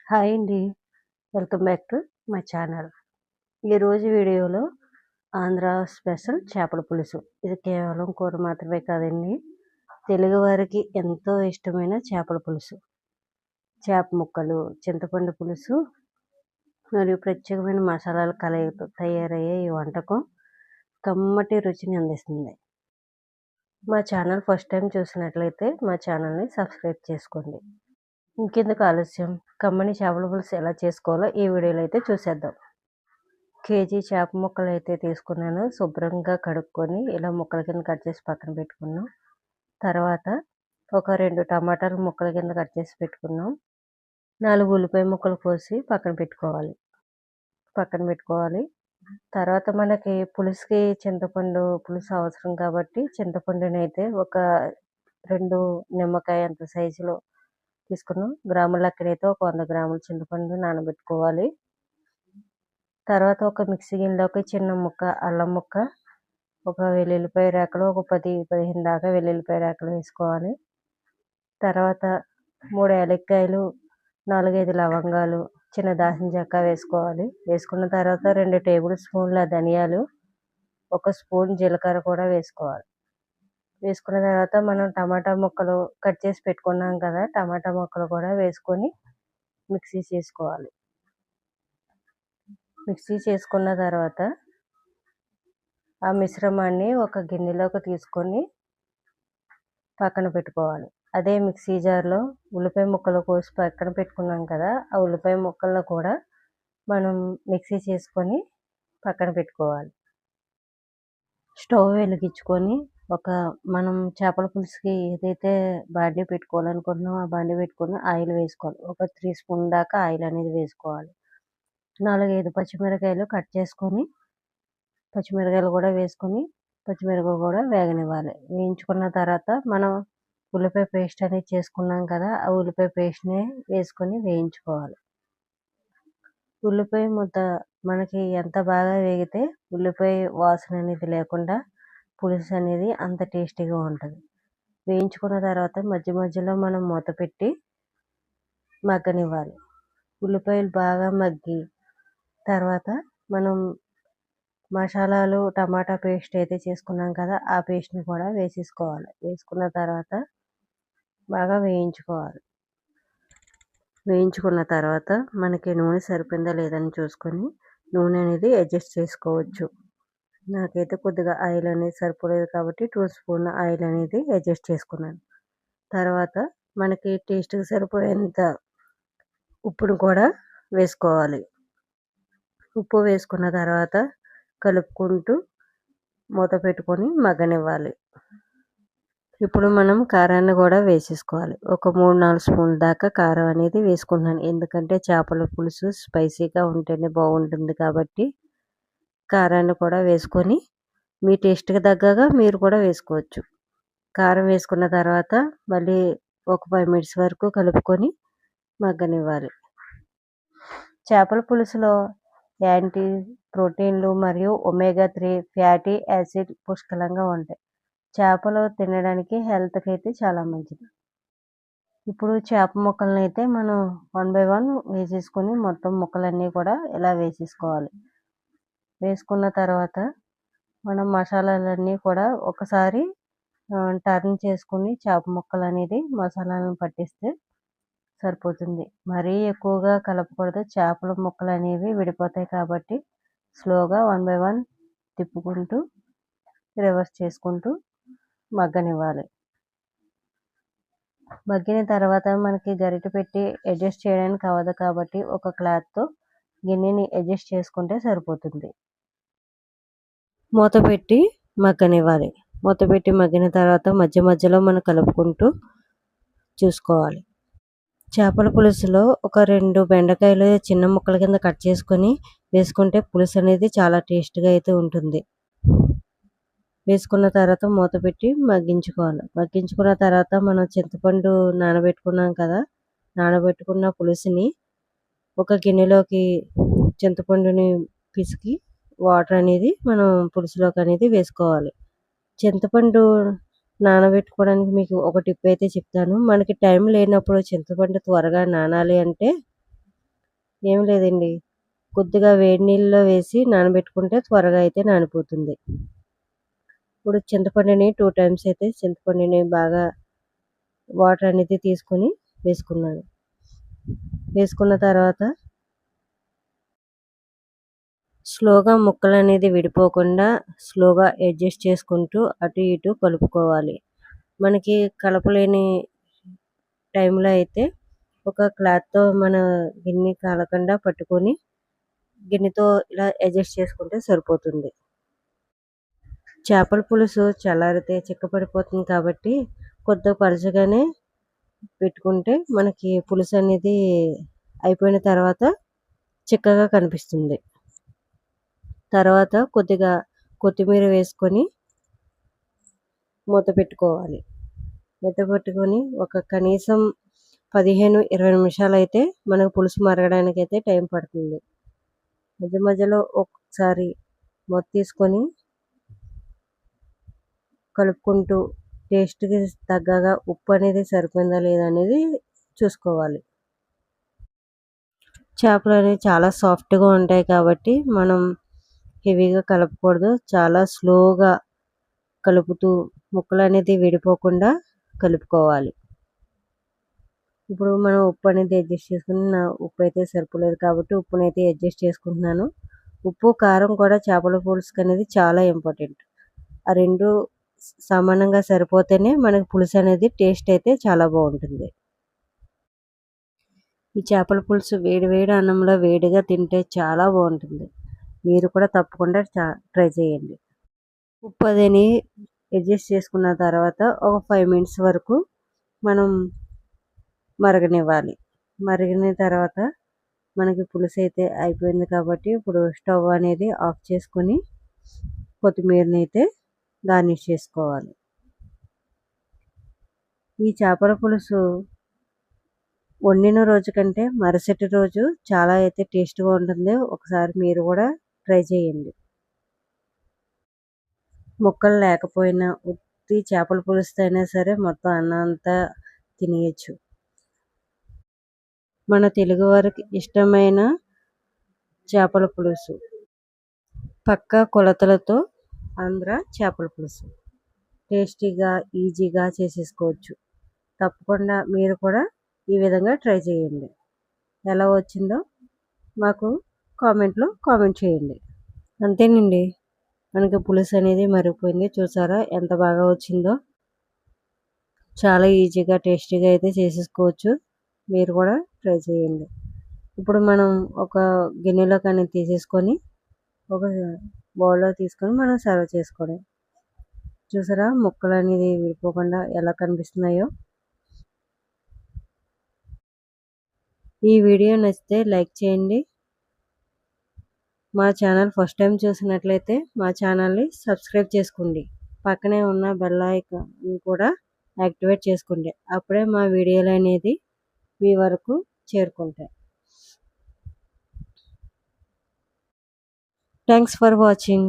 Hi అండి. Welcome back to my channel. ఈరోజు వీడియోలో ఆంధ్ర స్పెషల్ చేపల పులుసు. ఇది కేవలం కూర మాత్రమే కాదండి. తెలుగువారికి ఎంతో ఇష్టమైన చేపల పులుసు. చేప ముక్కలు, చింతపండు పులుసు మరియు ప్రత్యేకమైన మసాలాల కలయికతో తయారయ్యే ఈ వంటకం కమ్మటి రుచిని అందిస్తుంది. మా ఛానల్ ఫస్ట్ టైం చూసినట్లయితే మా ఛానల్ని సబ్స్క్రైబ్ చేసుకోండి. ఇంకెందుకు ఆలస్యం, కమ్మని చేపల పులుసు ఎలా చేసుకోవాలో ఈ వీడియోలో అయితే చూసేద్దాం. కేజీ చేప ముక్కలు అయితే తీసుకున్నాను. శుభ్రంగా కడుక్కొని ఇలా ముక్కల కింద కట్ చేసి పక్కన పెట్టుకున్నాం. తర్వాత ఒక 2 టమాటాలు ముక్కల కింద కట్ చేసి పెట్టుకున్నాం. 4 ఉల్లిపాయ ముక్కలు కోసి పక్కన పెట్టుకోవాలి. తర్వాత మనకి పులుసుకి చింతపండు పులుసు అవసరం కాబట్టి చింతపండుని అయితే ఒక 2 నిమ్మకాయ అంత సైజులో తీసుకున్నాం. గ్రాముల లెక్కనైతే ఒక 100 గ్రాముల చింతపండు నానబెట్టుకోవాలి. తర్వాత ఒక మిక్సీ గిన్నెలోకి చిన్న ముక్క అల్లం ముక్క, ఒక వెల్లుల్లిపాయ రేకలు, ఒక 10-15 దాకా వెల్లుల్లిపాయ రేకలు వేసుకోవాలి. తర్వాత 3 యాలక్కాయలు, 4-5 లవంగాలు, చిన్న దాల్చిన చెక్క వేసుకోవాలి. వేసుకున్న తర్వాత 2 టేబుల్ స్పూన్ల ధనియాలు, 1 స్పూన్ జీలకర్ర కూడా వేసుకోవాలి. వేసుకున్న తర్వాత మనం టమాటా ముక్కలు కట్ చేసి పెట్టుకున్నాం కదా, టమాటా ముక్కలు కూడా వేసుకొని మిక్సీ చేసుకున్న తర్వాత ఆ మిశ్రమాన్ని ఒక గిన్నెలోకి తీసుకొని పక్కన పెట్టుకోవాలి. అదే మిక్సీ జార్లో ఉల్లిపాయ ముక్కలు కోసి పక్కన పెట్టుకున్నాం కదా, ఆ ఉల్లిపాయ ముక్కలను కూడా మనం మిక్సీ చేసుకొని పక్కన పెట్టుకోవాలి. స్టవ్ వెలిగించుకొని మనం చేపల పులుసుకి ఏదైతే బాండీ పెట్టుకోవాలనుకుంటున్నామో ఆ బాండీ పెట్టుకొని ఆయిల్ వేసుకోవాలి. ఒక 3 స్పూన్ దాకా ఆయిల్ అనేది వేసుకోవాలి. 4-5 పచ్చిమిరకాయలు కట్ చేసుకొని పచ్చిమిరకాయలు కూడా వేసుకొని పచ్చిమిరకాయలు కూడా వేగనివ్వాలి. వేయించుకున్న తర్వాత మనం ఉల్లిపాయ పేస్ట్ అనేది చేసుకున్నాం కదా, ఆ ఉల్లిపాయ పేస్ట్ని వేసుకొని వేయించుకోవాలి. ఉల్లిపాయ ముద్ద మనకి ఎంత బాగా వేగితే ఉల్లిపాయ వాసన అనేది లేకుండా పులుసు అనేది అంత టేస్టీగా ఉంటుంది. వేయించుకున్న తర్వాత మధ్య మధ్యలో మనం మూత పెట్టి మగ్గనివ్వాలి. ఉల్లిపాయలు బాగా మగ్గి తర్వాత మనం మసాలాలు టమాటా పేస్ట్ అయితే చేసుకున్నాం కదా, ఆ పేస్ట్ని కూడా వేసేసుకోవాలి. వేసుకున్న తర్వాత బాగా వేయించుకున్న తర్వాత మనకి నూనె సరిపోయిందా లేదని చూసుకొని నూనె అనేది అడ్జస్ట్ చేసుకోవచ్చు. నాకైతే కొద్దిగా ఆయిల్ అనేది సరిపోలేదు కాబట్టి 2 స్పూన్ ఆయిల్ అనేది అడ్జస్ట్ చేసుకున్నాను. తర్వాత మనకి టేస్ట్కి సరిపోయేంత ఉప్పును కూడా వేసుకోవాలి. ఉప్పు వేసుకున్న తర్వాత కలుపుకుంటూ మూత పెట్టుకొని మగ్గనివ్వాలి. ఇప్పుడు మనం కారాన్ని కూడా వేసేసుకోవాలి. ఒక 3-4 స్పూన్ల దాకా కారం అనేది వేసుకుంటున్నాను. ఎందుకంటే చేపల పులుసు స్పైసీగా ఉంటేనే బాగుంటుంది కాబట్టి కారాన్ని కూడా వేసుకొని మీ టేస్ట్కి తగ్గగా మీరు కూడా వేసుకోవచ్చు. కారం వేసుకున్న తర్వాత మళ్ళీ ఒక 5 మినిట్స్ వరకు కలుపుకొని మగ్గనివ్వాలి. చేపల పులుసులో యాంటీ ప్రోటీన్లు మరియు ఒమేగా 3 ఫ్యాటీ యాసిడ్ పుష్కలంగా ఉంటాయి. చేపలు తినడానికి హెల్త్కి అయితే చాలా మంచిది. ఇప్పుడు చేప ముక్కలను అయితే మనం 1 by 1 వేసేసుకొని మొత్తం ముక్కలన్నీ కూడా ఇలా వేసేసుకోవాలి. వేసుకున్న తర్వాత మనం మసాలాలన్నీ కూడా ఒకసారి టర్న్ చేసుకుని చేప ముక్కలు అనేది మసాలాలను పట్టిస్తే సరిపోతుంది. మరీ ఎక్కువగా కలపకూడదు. చేపల ముక్కలు అనేవి విడిపోతాయి కాబట్టి స్లోగా 1 by 1 తిప్పుకుంటూ రివర్స్ చేసుకుంటూ మగ్గనివ్వాలి. మగ్గిన తర్వాత మనకి గరిటె పెట్టి అడ్జస్ట్ చేయడానికి అవ్వదు కాబట్టి ఒక క్లాత్తో గిన్నెని అడ్జస్ట్ చేసుకుంటే సరిపోతుంది. మూత పెట్టి మగ్గనివ్వాలి. మూత పెట్టి మగ్గిన తర్వాత మధ్య మధ్యలో మనం కలుపుకుంటూ చూసుకోవాలి. చేపల పులుసులో ఒక 2 బెండకాయలు చిన్న ముక్కల కింద కట్ చేసుకొని వేసుకుంటే పులుసు అనేది చాలా టేస్ట్గా అయితే ఉంటుంది. వేసుకున్న తర్వాత మూత పెట్టి మగ్గించుకోవాలి. మగ్గించుకున్న తర్వాత మనం చింతపండు నానబెట్టుకున్నాం కదా, నానబెట్టుకున్న పులుసుని ఒక గిన్నెలోకి చింతపండుని పిసికి వాటర్ అనేది మనం పులుసులోకి అనేది వేసుకోవాలి. చింతపండు నానబెట్టుకోవడానికి మీకు ఒక టిప్ అయితే చెప్తాను. మనకి టైం లేనప్పుడు చింతపండు త్వరగా నానాలి అంటే ఏం లేదండి. కొద్దిగా వేడి నీళ్ళలో వేసి నానబెట్టుకుంటే త్వరగా అయితే నానిపోతుంది. ఇప్పుడు చింతపండుని 2 టైమ్స్ అయితే చింతపండుని బాగా వాటర్ అనేది తీసుకొని వేసుకున్నాను. వేసుకున్న తర్వాత స్లోగా ముక్కలనేది విడిపోకుండా స్లోగా అడ్జస్ట్ చేసుకుంటూ అటు ఇటు కలుపుకోవాలి. మనకి కలపలేని టైంలో అయితే ఒక క్లాత్‌తో మన గిన్నె కాలకుండా పట్టుకొని గిన్నెతో ఇలా అడ్జస్ట్ చేసుకుంటే సరిపోతుంది. చేపల పులుసు చల్లారితే చిక్కపడిపోతుంది కాబట్టి కొద్దిగా పలచగానే పెట్టుకుంటే మనకి పులుసు అనేది అయిపోయిన తర్వాత చిక్కగా కనిపిస్తుంది. తర్వాత కొద్దిగా కొత్తిమీర వేసుకొని మూత పెట్టుకోవాలి. మూత పెట్టుకొని ఒక కనీసం 15, 20 నిమిషాలైతే మనకు పులుసు మరగడానికైతే టైం పడుతుంది. మధ్య మధ్యలో ఒకసారి మూత తీసుకొని కలుపుకుంటూ టేస్ట్‌కి తగ్గగా ఉప్పు అనేది సరిపోయిందా లేదా అనేది చూసుకోవాలి. చేపలనేవి చాలా సాఫ్ట్‌గా ఉంటాయి కాబట్టి మనం హెవీగా కలపకూడదు. చాలా స్లోగా కలుపుతూ ముక్కలనేది విడిపోకుండా కలుపుకోవాలి. ఇప్పుడు మనం ఉప్పు అనేది అడ్జస్ట్ చేసుకొని ఉప్పు అయితే సరిపోలేదు కాబట్టి ఉప్పునైతే అడ్జస్ట్ చేసుకుంటున్నాను. ఉప్పు, కారం కూడా చేపల పులుసుకి అనేది చాలా ఇంపార్టెంట్. ఆ 2 సమానంగా సరిపోతేనే మనకి పులుసు అనేది టేస్ట్ అయితే చాలా బాగుంటుంది. ఈ చేపల పులుసు వేడి వేడి అన్నంలో వేడిగా తింటే చాలా బాగుంటుంది. మీరు కూడా తప్పకుండా ట్రై చేయండి. ఉప్పు అదని అడ్జస్ట్ చేసుకున్న తర్వాత ఒక 5 మినిట్స్ వరకు మనం మరగనివ్వాలి. మరిగిన తర్వాత మనకి పులుసు అయితే అయిపోయింది కాబట్టి ఇప్పుడు స్టవ్ అనేది ఆఫ్ చేసుకొని కొత్తిమీరని అయితే గార్నిష్ చేసుకోవాలి. ఈ చేపల పులుసు వండిన రోజు కంటే మరుసటి రోజు చాలా అయితే టేస్ట్‌గా ఉంటుంది. ఒకసారి మీరు కూడా ట్రై చేయండి. ముక్కలు లేకపోయినా ఉత్తి చేపల పులుసుతో అయినా సరే మొత్తం అన్నం అంతా తినేయొచ్చు. మన తెలుగు వారికి ఇష్టమైన చేపల పులుసు. పక్కా కొలతలతో ఆంధ్ర చేపల పులుసు. టేస్టీగా, ఈజీగా చేసేసుకోవచ్చు. తప్పకుండా మీరు కూడా ఈ విధంగా ట్రై చేయండి. ఎలా వచ్చిందో మాకు కామెంట్ చేయండి. అంతేనండి. మనకి పులుసు అనేది మరిగిపోయింది. చూసారా ఎంత బాగా వచ్చిందో. చాలా ఈజీగా, టేస్టీగా అయితే చేసేసుకోవచ్చు. మీరు కూడా ట్రై చేయండి. ఇప్పుడు మనం ఒక గిన్నెలోకి అనేది తీసేసుకొని ఒక బౌల్‌లో తీసుకొని మనం సర్వ్ చేసుకోవడం. చూసారా ముక్కలు అనేది విడిపోకుండా ఎలా కనిపిస్తున్నాయో. ఈ వీడియో నచ్చితే లైక్ చేయండి. మా ఛానల్ ఫస్ట్ టైం చూసినట్లయితే మా ఛానల్ని సబ్స్క్రైబ్ చేసుకోండి. పక్కనే ఉన్న బెల్ ఐకాన్ కూడా యాక్టివేట్ చేసుకోండి. అప్పుడే మా వీడియోలు అనేది మీ వరకు చేరుకుంటాయి. Thanks for watching.